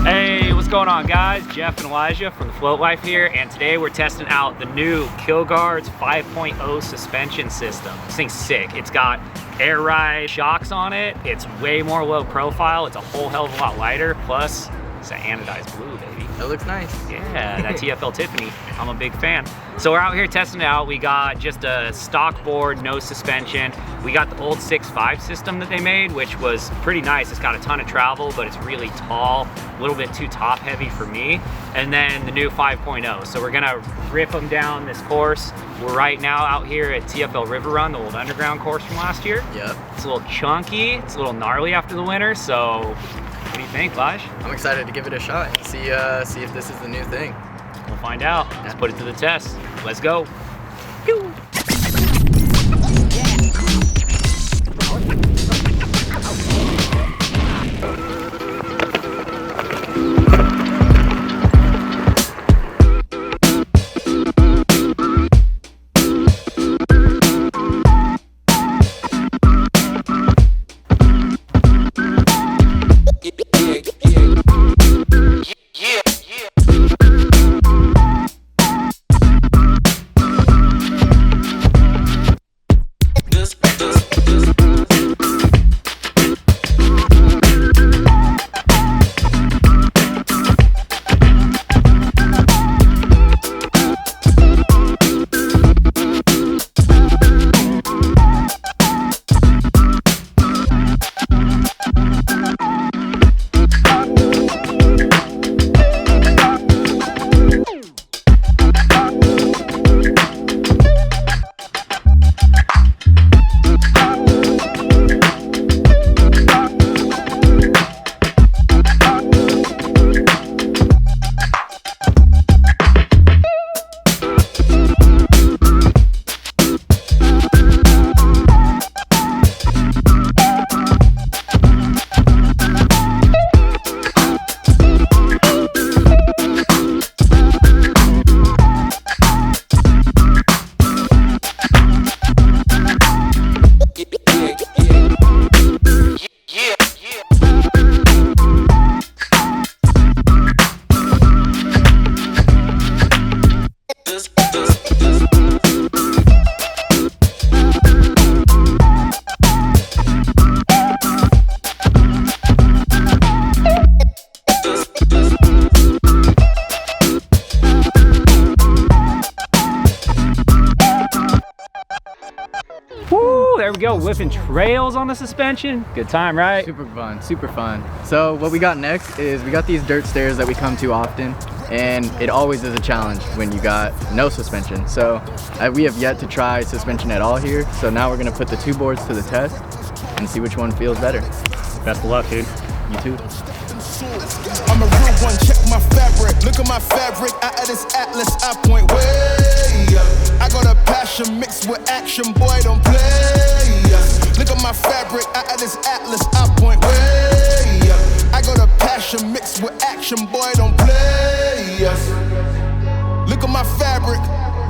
Hey, what's going on, guys? Jeff and Elijah from TheFloatLife here, and today we're testing out the new Kiil Guard's 5.0 suspension system. This thing's sick. It's got air ride shocks on it. It's way more low profile. It's a whole hell of a lot lighter. Plus, it's an anodized blue, baby. That looks nice. Yeah, that TFL Tiffany. I'm a big fan. So we're out here testing it out. We got just a stock board, no suspension. We got the old 6.5 system that they made, which was pretty nice. It's got a ton of travel, but it's really tall, a little bit too top heavy for me. And then the new 5.0. So we're gonna rip them down this course. We're right now out here at TFL River Run, the old underground course from last year. Yep. It's a little chunky, it's a little gnarly after the winter, so what do you think, Laj? I'm excited to give it a shot and see if this is the new thing. We'll find out. Let's put it to the test. Let's go. Pew. Woo, there we go, whipping trails on the suspension. Good time, right? Super fun, super fun. So what we got next is we got these dirt stairs that we come to often, and it always is a challenge when you got no suspension. So we have yet to try suspension at all here. So now we're gonna put the two boards to the test and see which one feels better. Best of luck, dude. You too. I'm a real one, check my fabric. Look at my fabric, out of this atlas, I point way up. I got a passion mixed with action, boy, don't play. Look at my fabric, out of this atlas, I point way up. I got a passion mixed with action, boy, don't play. Look at my fabric,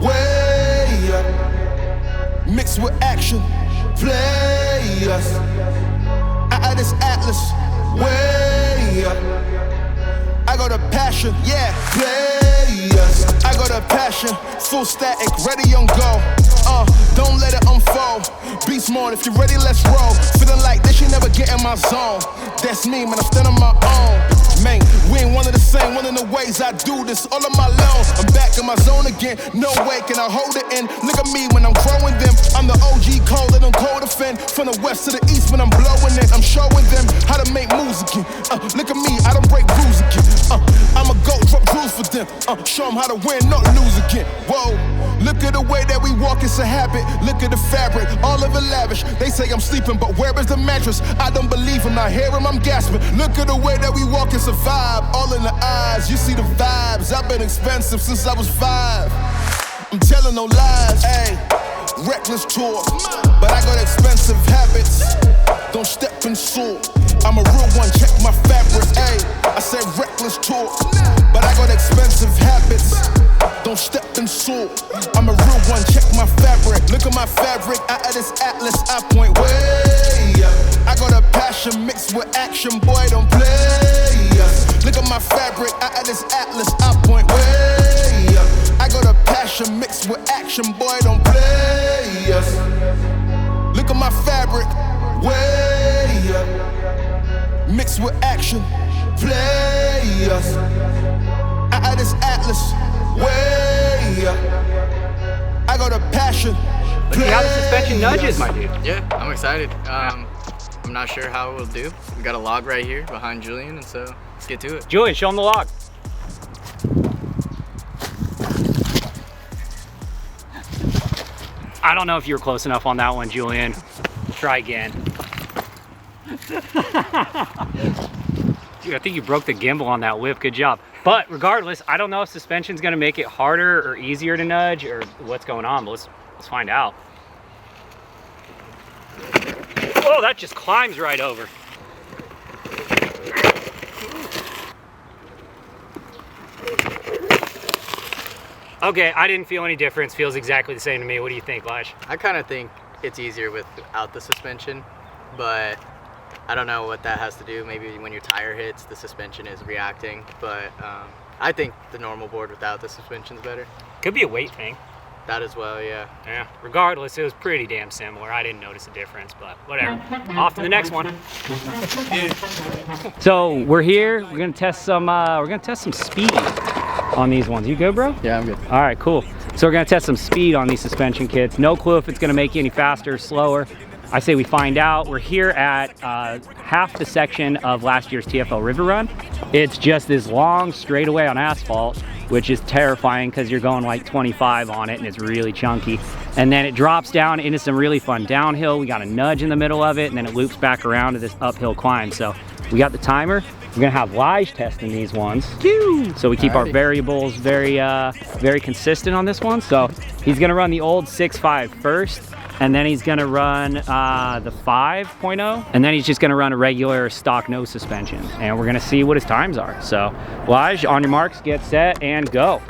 way up. Mixed with action, play. Out of this atlas, way up. I got a passion, yeah, players. I got a passion, full static, ready on go. Don't let it unfold. Beast mode, if you're ready, let's roll. Feeling like this, you never get in my zone. That's me, man, I'm standing on my own. Man, we ain't one of the same, one of the ways I do this all on my own. I'm back in my zone again, no way can I hold it in. Look at me when I'm growing them. I'm the OG cold and I'm cold defend. From the west to the east when I'm blowing it, I'm showing them how to make moves again. Look at me, I don't break rules again. I'm a goat, drop rules for them. Show them how to win, not lose again. Whoa, look at the way that we walk, it's a habit. Look at the fabric, all of it lavish. They say I'm sleeping, but where is the mattress? I don't believe him, I hear him, I'm gasping. Look at the way that we walk, it's a vibe. All in the eyes, you see the vibes. I've been expensive since I was 5. I'm telling no lies, ayy. Reckless tour, but I got expensive habits. Don't step in soar. I'm a real one, check my fabric, ayy. I said reckless tour, but I got expensive habits. Don't step in soar. I'm a real one, check my fabric. Look at my fabric, out of this atlas, I point way up. I got a passion mixed with action, boy, don't play. Look at my fabric, I add this atlas, I point way up. I got a passion mixed with action, boy, don't play us. Look at my fabric, way up. Mixed with action, play us. I add this atlas, way up. I got a passion. Let's see how the suspension nudges, my dude. Yeah, I'm excited. I'm not sure how it will do. We got a log right here behind Julian, and so let's get to it. Julian, show him the log. I don't know if you were close enough on that one, Julian. Try again. Dude, I think you broke the gimbal on that whip. Good job. But regardless, I don't know if suspension's gonna make it harder or easier to nudge or what's going on, but let's find out. Oh, that just climbs right over. Okay, I didn't feel any difference. Feels exactly the same to me. What do you think, Lash? I kind of think it's easier without the suspension, but I don't know what that has to do. Maybe when your tire hits, the suspension is reacting, but I think the normal board without the suspension is better. Could be a weight thing. That as well, yeah. Yeah, regardless, it was pretty damn similar. I didn't notice a difference, but whatever. Off to the next one. So we're here. We're gonna test some speed on these ones. You good, bro? Yeah, I'm good. All right, cool. So we're gonna test some speed on these suspension kits. No clue if it's gonna make you any faster or slower. I say we find out. We're here at half the section of last year's TFL River Run. It's just this long straightaway on asphalt, which is terrifying because you're going like 25 on it and it's really chunky. And then it drops down into some really fun downhill. We got a nudge in the middle of it, and then it loops back around to this uphill climb. So we got the timer. We're gonna have Lige testing these ones. So we keep our variables very consistent on this one. So he's gonna run the old 6.5 first, and then he's gonna run the 5.0, and then he's just gonna run a regular stock no suspension, and we're gonna see what his times are. So Lige, on your marks, get set, and go.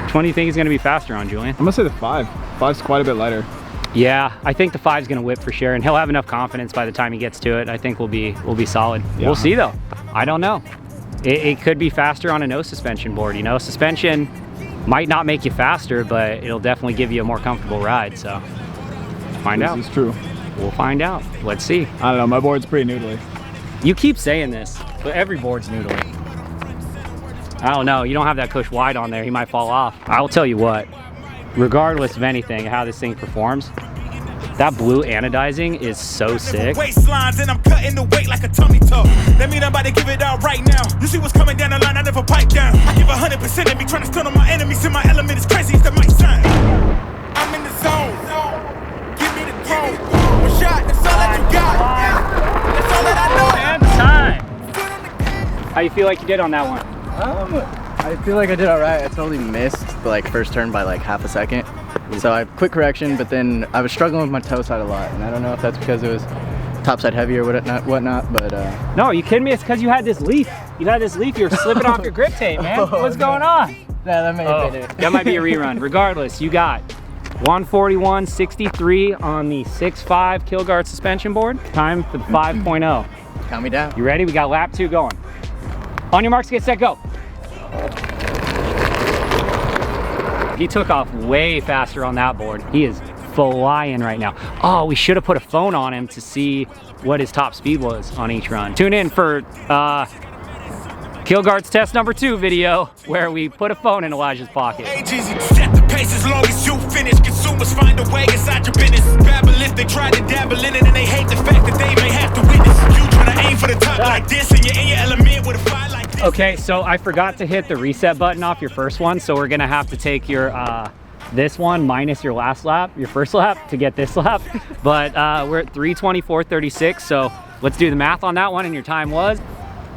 Which one do you think is gonna be faster on, Julian? I'm gonna say the 5. 5's quite a bit lighter. Yeah, I think the 5's gonna whip for sure, and he'll have enough confidence by the time he gets to it. I think we'll be solid. Yeah. We'll see though. I don't know. It could be faster on a no suspension board. You know, suspension might not make you faster, but it'll definitely give you a more comfortable ride. So find out. This is true. We'll find out. Let's see. I don't know. My board's pretty noodly. You keep saying this, but every board's noodly. I don't know. You don't have that cush wide on there. He might fall off. I'll tell you what. Regardless of anything, how this thing performs, that blue anodizing is so sick. Waistlines and I'm cutting the weight like a tummy tuck. That mean I'm about to give it out right now. You see what's coming down the line, I never pipe down. I give 100% of me, trying to stun on my enemies. In my element is crazy as the mic sound. I'm in the zone. Give me the throne. One shot, that's all that you got. That's all that I know. And time. How you feel like you did on that one? I feel like I did all right. I totally missed the first turn by like half a second. So I quick correction, but then I was struggling with my toe side a lot, and I don't know if that's because it was topside heavy or whatnot, but no, you kidding me? It's because you had this leaf. You had this leaf. You were slipping off your grip tape, man. What's going on? Yeah, that may have been it. That might be a rerun. Regardless, you got 141.63 on the 6.5 Kiil Guard suspension board. Time for the 5.0. Count me down. You ready? We got lap 2 going. On your marks, get set, go. He took off way faster on that board. He is flying right now. Oh, we should have put a phone on him to see what his top speed was on each run. Tune in for Kiil Guard's test number 2 video where we put a phone in Elijah's pocket. Set the pace as long as you finish. Consumers find a way inside your business. Babble if they try to dabble in it and they hate the fact that they may have to witness. You trying to aim for the top like this and you're in your element with a fire like this. Okay, so I forgot to hit the reset button off your first one, so we're gonna have to take your this one minus your last lap, your first lap, to get this lap. But we're at 3:24.36, so let's do the math on that one. And your time was?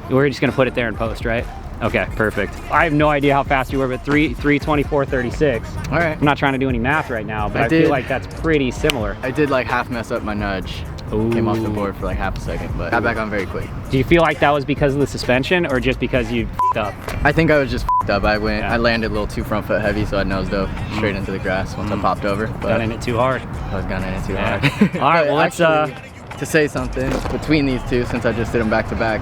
We're just gonna put it there in post, right? Okay, perfect. I have no idea how fast you were, but 3:24.36. All right. I'm not trying to do any math right now, but I feel like that's pretty similar. I did half mess up my nudge. Ooh. Came off the board for half a second, but got back on very quick. Do you feel like that was because of the suspension or just because you f***ed up? I think I was just f***ed up. I landed a little too front foot heavy, so I nose dove straight into the grass once I popped over. But got in it too hard. I was gunning it too hard. All right, well to say something between these two, since I just did them back to back,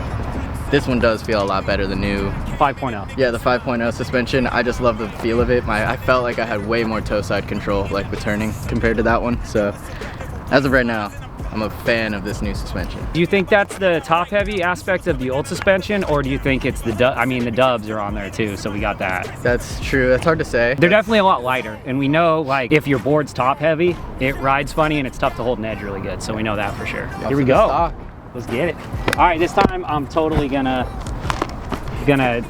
this one does feel a lot better, the new 5.0. Yeah, the 5.0 suspension. I just love the feel of it. I felt like I had way more toe side control, like with turning, compared to that one. So as of right now, I'm a fan of this new suspension. Do you think that's the top heavy aspect of the old suspension, or do you think it's the the dubs are on there too, so we got that? That's true, that's hard to say. They're definitely a lot lighter, and we know like if your board's top heavy, it rides funny and it's tough to hold an edge really good, so we know that for sure. Here we go. Let's get it. All right, this time I'm totally gonna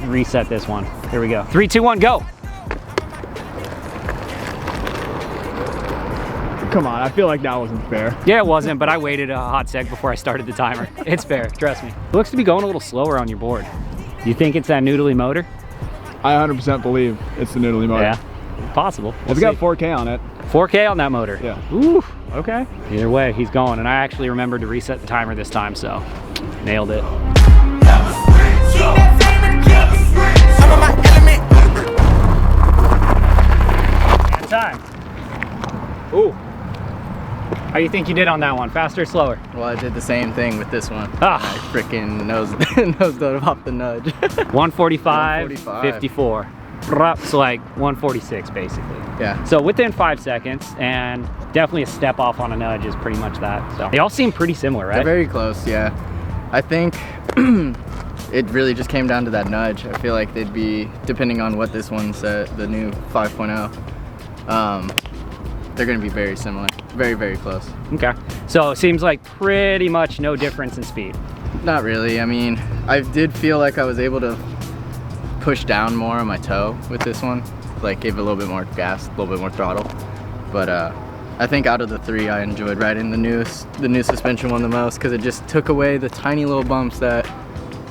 reset this one. Here we go. 3, 2, 1, go. Come on, I feel like that wasn't fair. Yeah, it wasn't, but I waited a hot sec before I started the timer. It's fair, trust me. It looks to be going a little slower on your board. You think it's that noodly motor? I 100% believe it's the noodly motor. Yeah, possible. It's got 4K on it. 4K on that motor? Yeah. Ooh, okay. Either way, he's going, and I actually remembered to reset the timer this time, so nailed it. And time. Ooh. How do you think you did on that one? Faster or slower? Well, I did the same thing with this one. Ah. I freaking nosed off the nudge. 145, 145. 54. So like 146 basically. Yeah. So within 5 seconds, and definitely a step off on a nudge is pretty much that. So they all seem pretty similar, right? They're very close, yeah. I think it really just came down to that nudge. I feel like they'd be, depending on what this one's the new 5.0, they're gonna be very similar. Very, very close. Okay. So it seems like pretty much no difference in speed. Not really. I mean, I did feel like I was able to push down more on my toe with this one. Like gave it a little bit more gas, a little bit more throttle. But I think out of the three, I enjoyed riding the new suspension one the most, because it just took away the tiny little bumps that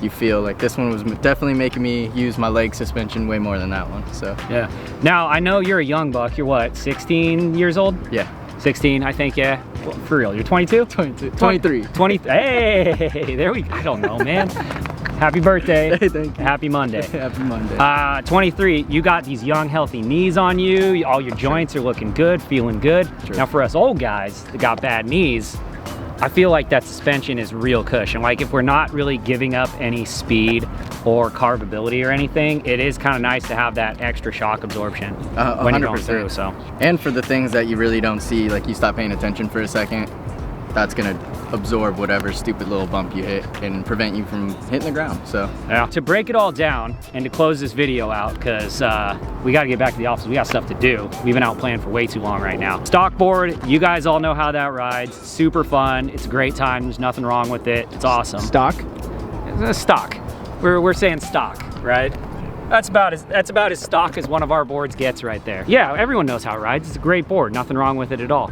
you feel. Like this one was definitely making me use my leg suspension way more than that one. So yeah. Now I know you're a young buck. You're what, 16 years old? yeah. 16, I think, yeah. Well, for real, you're 22? 22, 23. 20, hey, there we go. I don't know, man. Happy birthday. Hey, thank you. Happy Monday. Happy Monday. 23, you got these young, healthy knees on you. All your joints are looking good, feeling good. True. Now for us old guys that got bad knees, I feel like that suspension is real cushion. Like if we're not really giving up any speed or carvability or anything, it is kind of nice to have that extra shock absorption when you're going through. So. And for the things that you really don't see, like you stop paying attention for a second, that's gonna absorb whatever stupid little bump you hit and prevent you from hitting the ground. So yeah. To break it all down and to close this video out, because we got to get back to the office. We got stuff to do. We've been out playing for way too long right now. Stock board, you guys all know how that rides. Super fun. It's a great time. There's nothing wrong with it. It's awesome. Stock? It's stock. We're saying stock, right? That's about as stock as one of our boards gets right there. Yeah, everyone knows how it rides. It's a great board. Nothing wrong with it at all.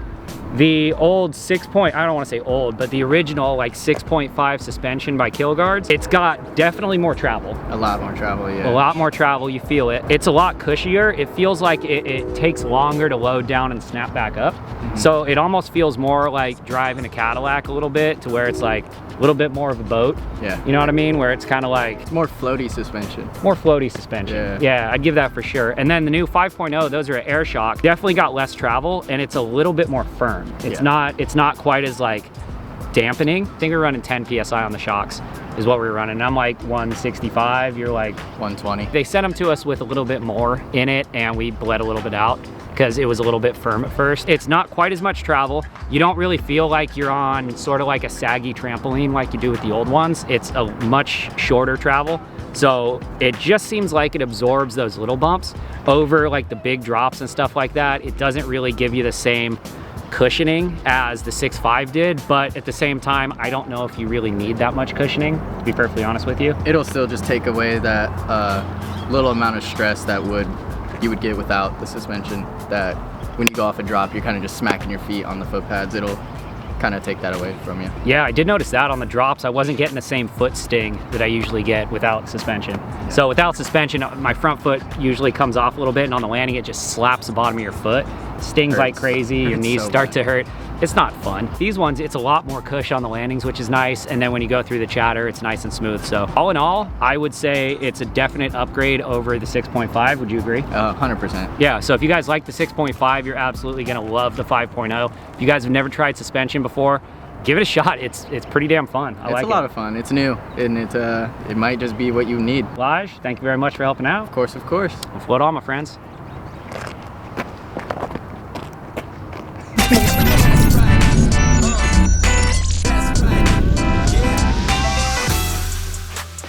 The old I don't want to say old, but the original like 6.5 suspension by Kiil Guards, it's got definitely more travel. a lot more travel, yeah. A lot more travel, you feel it. It's a lot cushier. It feels like it takes longer to load down and snap back up. So it almost feels more like driving a Cadillac a little bit, to where it's like a little bit more of a boat. Yeah. You know what I mean? Where it's kind of like It's more floaty suspension. more floaty suspension. Yeah. Yeah, I'd give that for sure. And then the new 5.0, those are air shock. Definitely got less travel, and it's a little bit more firm. It's not quite as like dampening. I think we're running 10 PSI on the shocks is what we're running. I'm like 165, you're like 120. They sent them to us with a little bit more in it, and we bled a little bit out because it was a little bit firm at first. It's not quite as much travel. You don't really feel like you're on sort of like a saggy trampoline like you do with the old ones. It's a much shorter travel. So it just seems like it absorbs those little bumps over like the big drops and stuff like that. It doesn't really give you the same cushioning as the 6.5 did, but at the same time, I don't know if you really need that much cushioning, to be perfectly honest with you. It'll still just take away that little amount of stress that you would get without the suspension, that when you go off a drop, you're kind of just smacking your feet on the foot pads. It'll kind of take that away from you. Yeah, I did notice that on the drops. I wasn't getting the same foot sting that I usually get without suspension. Yeah. So without suspension, my front foot usually comes off a little bit, and on the landing, it just slaps the bottom of your foot. Stings like crazy, your knees start to hurt. It's not fun. These ones, it's a lot more cush on the landings, which is nice, and then when you go through the chatter, it's nice and smooth. So all in all, I would say it's a definite upgrade over the 6.5. Would you agree? 100%. Yeah, so if you guys like the 6.5, you're absolutely gonna love the 5.0. If you guys have never tried suspension before, give it a shot. It's pretty damn fun. I like it. It's a lot of fun. It's new, and it might just be what you need. Lige, thank you very much for helping out. Of course, of course. Well, float on, my friends.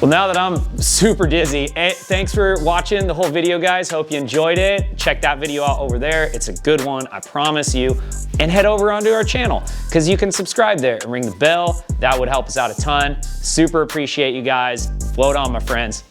Well, now that I'm super dizzy, thanks for watching the whole video, guys. Hope you enjoyed it. Check that video out over there. It's a good one, I promise you. And head over onto our channel, because you can subscribe there and ring the bell. That would help us out a ton. Super appreciate you guys. Float on, my friends.